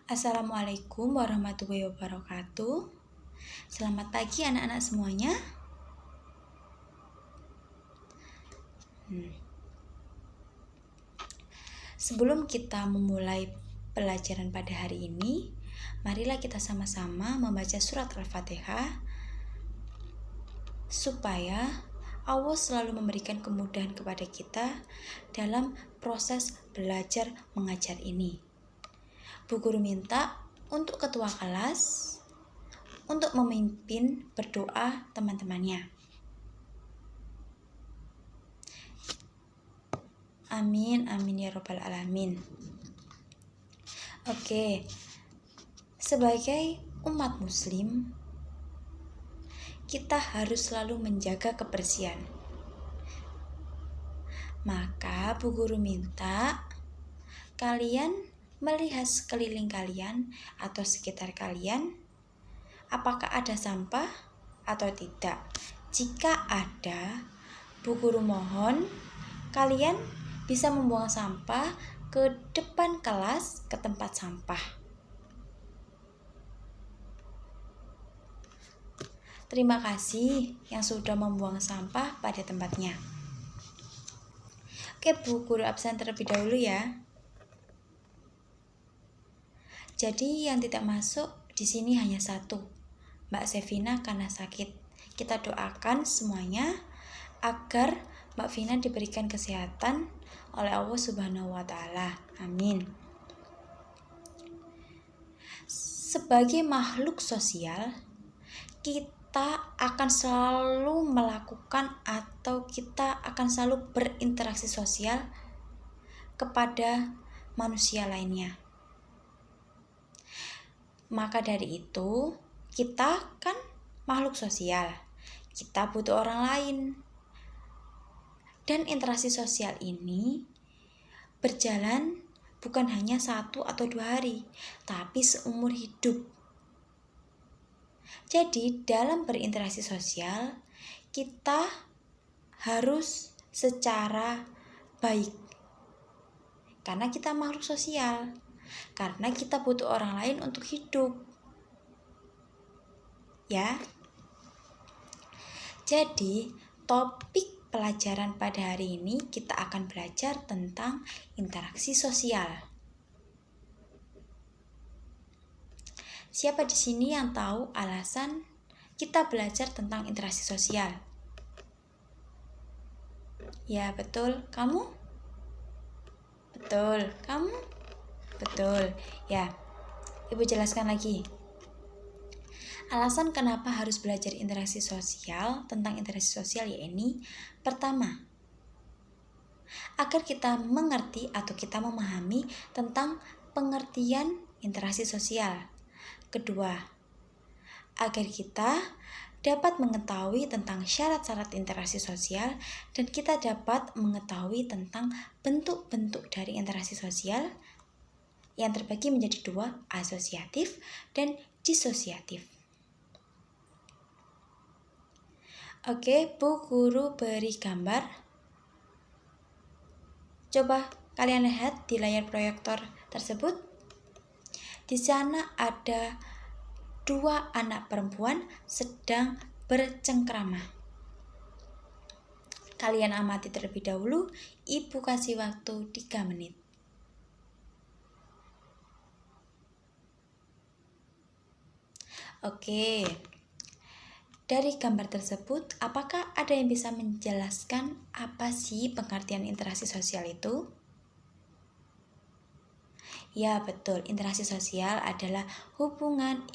Assalamualaikum warahmatullahi wabarakatuh. Selamat pagi anak-anak semuanya. Sebelum kita memulai pelajaran pada hari ini, marilah kita sama-sama membaca surat Al-Fatihah supaya Allah selalu memberikan kemudahan kepada kita dalam proses belajar mengajar ini. Bu Guru minta untuk ketua kelas untuk memimpin berdoa teman-temannya. Amin, amin ya robbal alamin. Oke, sebagai umat muslim, kita harus selalu menjaga kebersihan. Maka Bu Guru minta kalian melihat sekeliling kalian atau sekitar kalian, apakah ada sampah atau tidak. Jika ada, Bu Guru mohon kalian bisa membuang sampah ke depan kelas, ke tempat sampah. Terima kasih yang sudah membuang sampah pada tempatnya. Oke, Bu Guru absen terlebih dahulu ya. Jadi yang tidak masuk di sini hanya satu, Mbak Sevina karena sakit. Kita doakan semuanya agar Mbak Vina diberikan kesehatan oleh Allah Subhanahu wa Ta'ala. Amin. Sebagai makhluk sosial, kita akan selalu melakukan atau kita akan selalu berinteraksi sosial kepada manusia lainnya. Maka dari itu, kita kan makhluk sosial. Kita butuh orang lain. Dan interaksi sosial ini berjalan bukan hanya 1 atau 2 hari, tapi seumur hidup. Jadi dalam berinteraksi sosial, kita harus secara baik. Karena kita makhluk sosial. Karena kita butuh orang lain untuk hidup. Ya. Jadi, topik pelajaran pada hari ini kita akan belajar tentang interaksi sosial. Siapa di sini yang tahu alasan kita belajar tentang interaksi sosial? Ya, betul. Kamu? Betul. Kamu? Betul. Ya. Ibu jelaskan lagi. Alasan kenapa harus belajar interaksi sosial, tentang interaksi sosial yakni pertama, agar kita mengerti atau kita memahami tentang pengertian interaksi sosial. Kedua, agar kita dapat mengetahui tentang syarat-syarat interaksi sosial dan kita dapat mengetahui tentang bentuk-bentuk dari interaksi sosial yang terbagi menjadi 2, asosiatif dan disosiatif. Oke, Bu Guru beri gambar. Coba kalian lihat di layar proyektor tersebut. Di sana ada 2 anak perempuan sedang bercengkrama. Kalian amati terlebih dahulu, Ibu kasih waktu 3 menit. Oke. Dari gambar tersebut, apakah ada yang bisa menjelaskan apa sih pengertian interaksi sosial itu? Ya, betul. Interaksi sosial adalah hubungan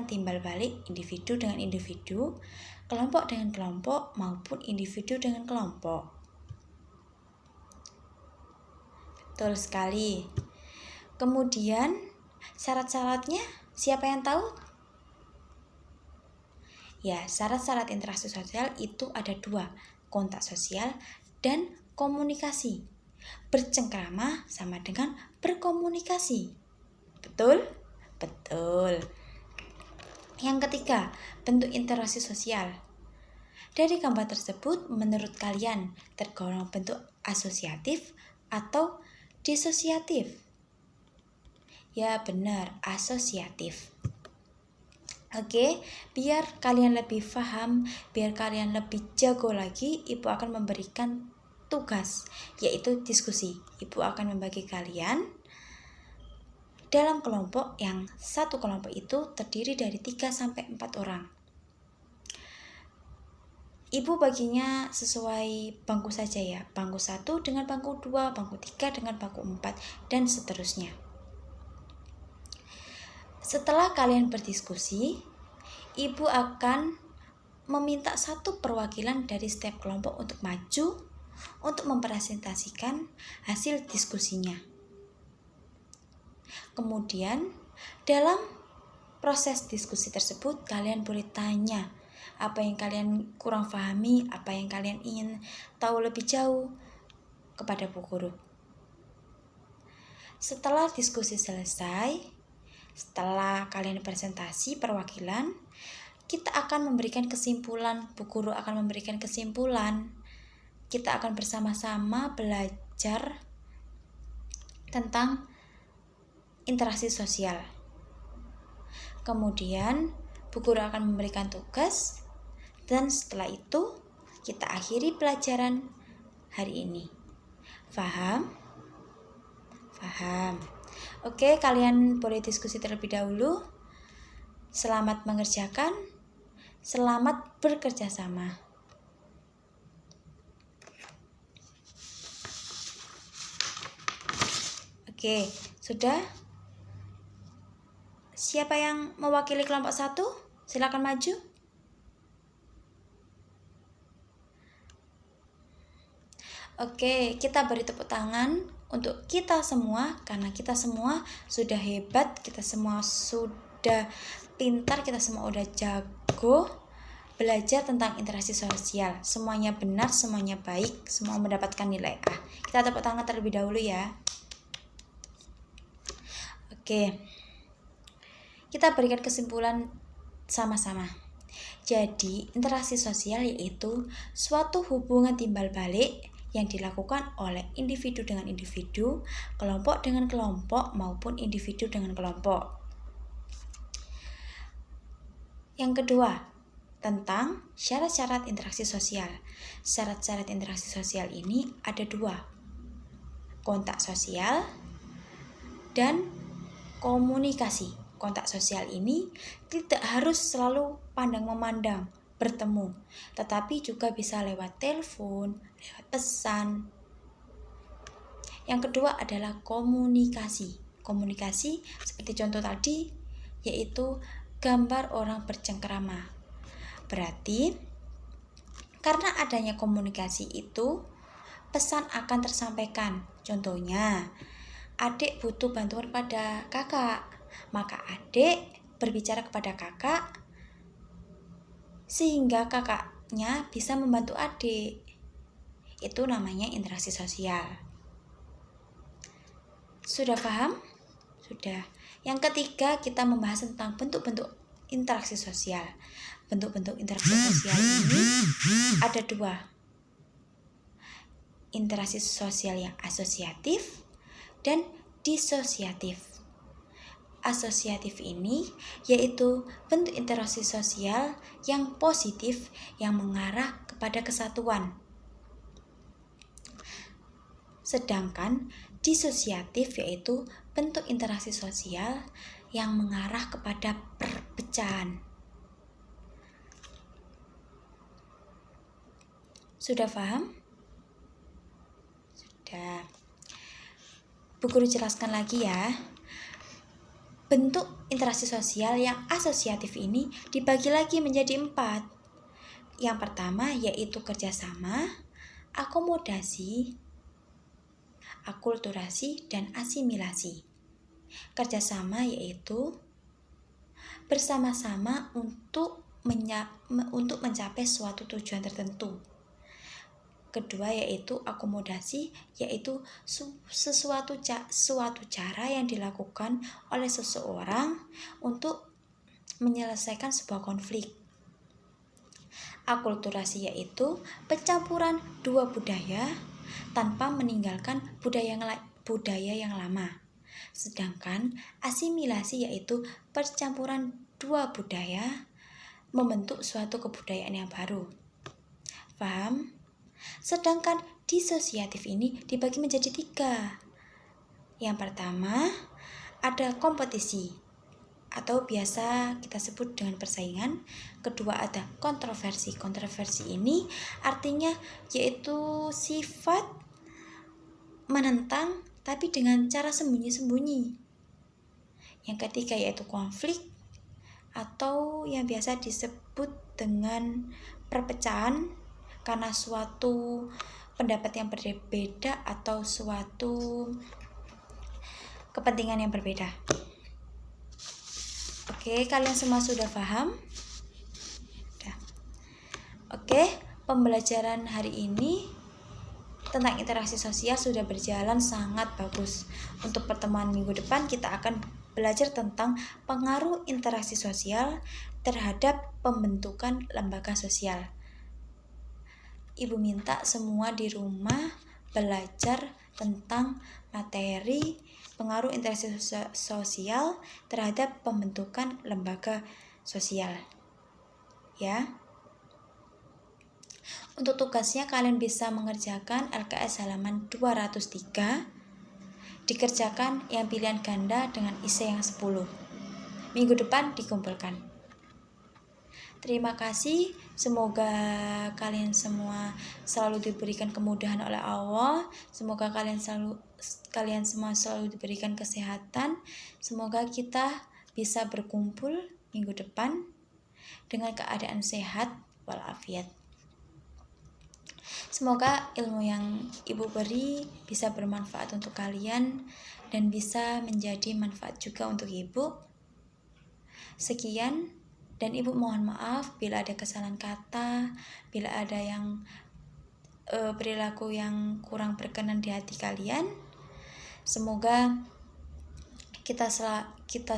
timbal balik individu dengan individu, kelompok dengan kelompok, maupun individu dengan kelompok. Betul sekali. Kemudian, syarat-syaratnya siapa yang tahu? Ya, syarat-syarat interaksi sosial itu ada 2, kontak sosial dan komunikasi. Bercengkrama sama dengan berkomunikasi. Betul? Betul. Yang ketiga, bentuk interaksi sosial. Dari gambar tersebut, menurut kalian tergolong bentuk asosiatif atau disosiatif? Ya benar, asosiatif. Oke, biar kalian lebih paham, biar kalian lebih jago lagi, Ibu akan memberikan tugas, yaitu diskusi. Ibu akan membagi kalian dalam kelompok yang satu kelompok itu terdiri dari 3-4 orang. Ibu baginya sesuai bangku saja ya, bangku 1 dengan bangku 2, bangku 3 dengan bangku 4, dan seterusnya. Setelah kalian berdiskusi, Ibu akan meminta satu perwakilan dari setiap kelompok untuk maju untuk mempresentasikan hasil diskusinya. Kemudian, dalam proses diskusi tersebut, kalian boleh tanya apa yang kalian kurang pahami, apa yang kalian ingin tahu lebih jauh kepada Bu Guru. Setelah diskusi selesai, setelah kalian presentasi perwakilan, kita akan memberikan kesimpulan, Bu Guru akan memberikan kesimpulan. Kita akan bersama-sama belajar tentang interaksi sosial. Kemudian, Bu Guru akan memberikan tugas, dan setelah itu kita akhiri pelajaran hari ini. Paham? Paham. Oke, kalian boleh diskusi terlebih dahulu. Selamat mengerjakan. Selamat bekerja sama. Oke, sudah? Siapa yang mewakili kelompok 1? Silakan maju. Oke, kita beri tepuk tangan untuk kita semua, karena kita semua sudah hebat, kita semua sudah pintar, kita semua udah jago belajar tentang interaksi sosial. Semuanya benar, semuanya baik, semua mendapatkan nilai A. Kita tepuk tangan terlebih dahulu ya. Oke, kita berikan kesimpulan sama-sama. Jadi, interaksi sosial yaitu suatu hubungan timbal balik yang dilakukan oleh individu dengan individu, kelompok dengan kelompok, maupun individu dengan kelompok. Yang kedua, tentang syarat-syarat interaksi sosial. Syarat-syarat interaksi sosial ini ada 2. Kontak sosial dan komunikasi. Kontak sosial ini tidak harus selalu pandang-memandang, bertemu, tetapi juga bisa lewat telepon, lewat pesan. Yang kedua adalah komunikasi. Komunikasi seperti contoh tadi, yaitu gambar orang bercengkerama. Berarti karena adanya komunikasi itu, pesan akan tersampaikan. Contohnya, adik butuh bantuan pada kakak, maka adik berbicara kepada kakak sehingga kakaknya bisa membantu adik. Itu namanya interaksi sosial. Sudah paham? Sudah. Yang ketiga, kita membahas tentang bentuk-bentuk interaksi sosial. Bentuk-bentuk interaksi sosial ini ada 2. Interaksi sosial yang asosiatif dan disosiatif. Asosiatif ini yaitu bentuk interaksi sosial yang positif yang mengarah kepada kesatuan. Sedangkan disosiatif yaitu bentuk interaksi sosial yang mengarah kepada perpecahan. Sudah paham? Sudah. Bu Guru jelaskan lagi ya. Bentuk interaksi sosial yang asosiatif ini dibagi lagi menjadi 4. Yang pertama yaitu kerjasama, akomodasi, akulturasi, dan asimilasi. Kerjasama yaitu bersama-sama untuk mencapai suatu tujuan tertentu. Kedua yaitu akomodasi, yaitu suatu cara yang dilakukan oleh seseorang untuk menyelesaikan sebuah konflik. Akulturasi yaitu pencampuran 2 budaya tanpa meninggalkan budaya yang lama. Sedangkan asimilasi yaitu percampuran dua budaya membentuk suatu kebudayaan yang baru. Paham? Sedangkan disosiatif ini dibagi menjadi 3. Yang pertama, ada kompetisi atau biasa kita sebut dengan persaingan. Kedua, ada kontroversi. Kontroversi ini artinya yaitu sifat menentang tapi dengan cara sembunyi-sembunyi. Yang ketiga yaitu konflik atau yang biasa disebut dengan perpecahan karena suatu pendapat yang berbeda atau suatu kepentingan yang berbeda. Oke, kalian semua sudah paham? Sudah. Oke, pembelajaran hari ini tentang interaksi sosial sudah berjalan sangat bagus. Untuk pertemuan minggu depan kita akan belajar tentang pengaruh interaksi sosial terhadap pembentukan lembaga sosial. Ibu minta semua di rumah belajar tentang materi pengaruh interaksi sosial terhadap pembentukan lembaga sosial. Ya. Untuk tugasnya kalian bisa mengerjakan LKS halaman 203. Dikerjakan yang pilihan ganda dengan isi yang 10. Minggu depan dikumpulkan. Terima kasih, semoga kalian semua selalu diberikan kemudahan oleh Allah. Semoga kalian semua selalu diberikan kesehatan. Semoga kita bisa berkumpul minggu depan dengan keadaan sehat walafiat. Semoga ilmu yang Ibu beri bisa bermanfaat untuk kalian dan bisa menjadi manfaat juga untuk Ibu. Sekian. Dan Ibu mohon maaf bila ada kesalahan kata, bila ada yang perilaku yang kurang berkenan di hati kalian. Semoga kita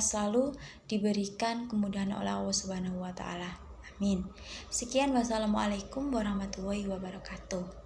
selalu diberikan kemudahan oleh Allah Subhanahu wa taala. Amin. Sekian, wassalamualaikum warahmatullahi wabarakatuh.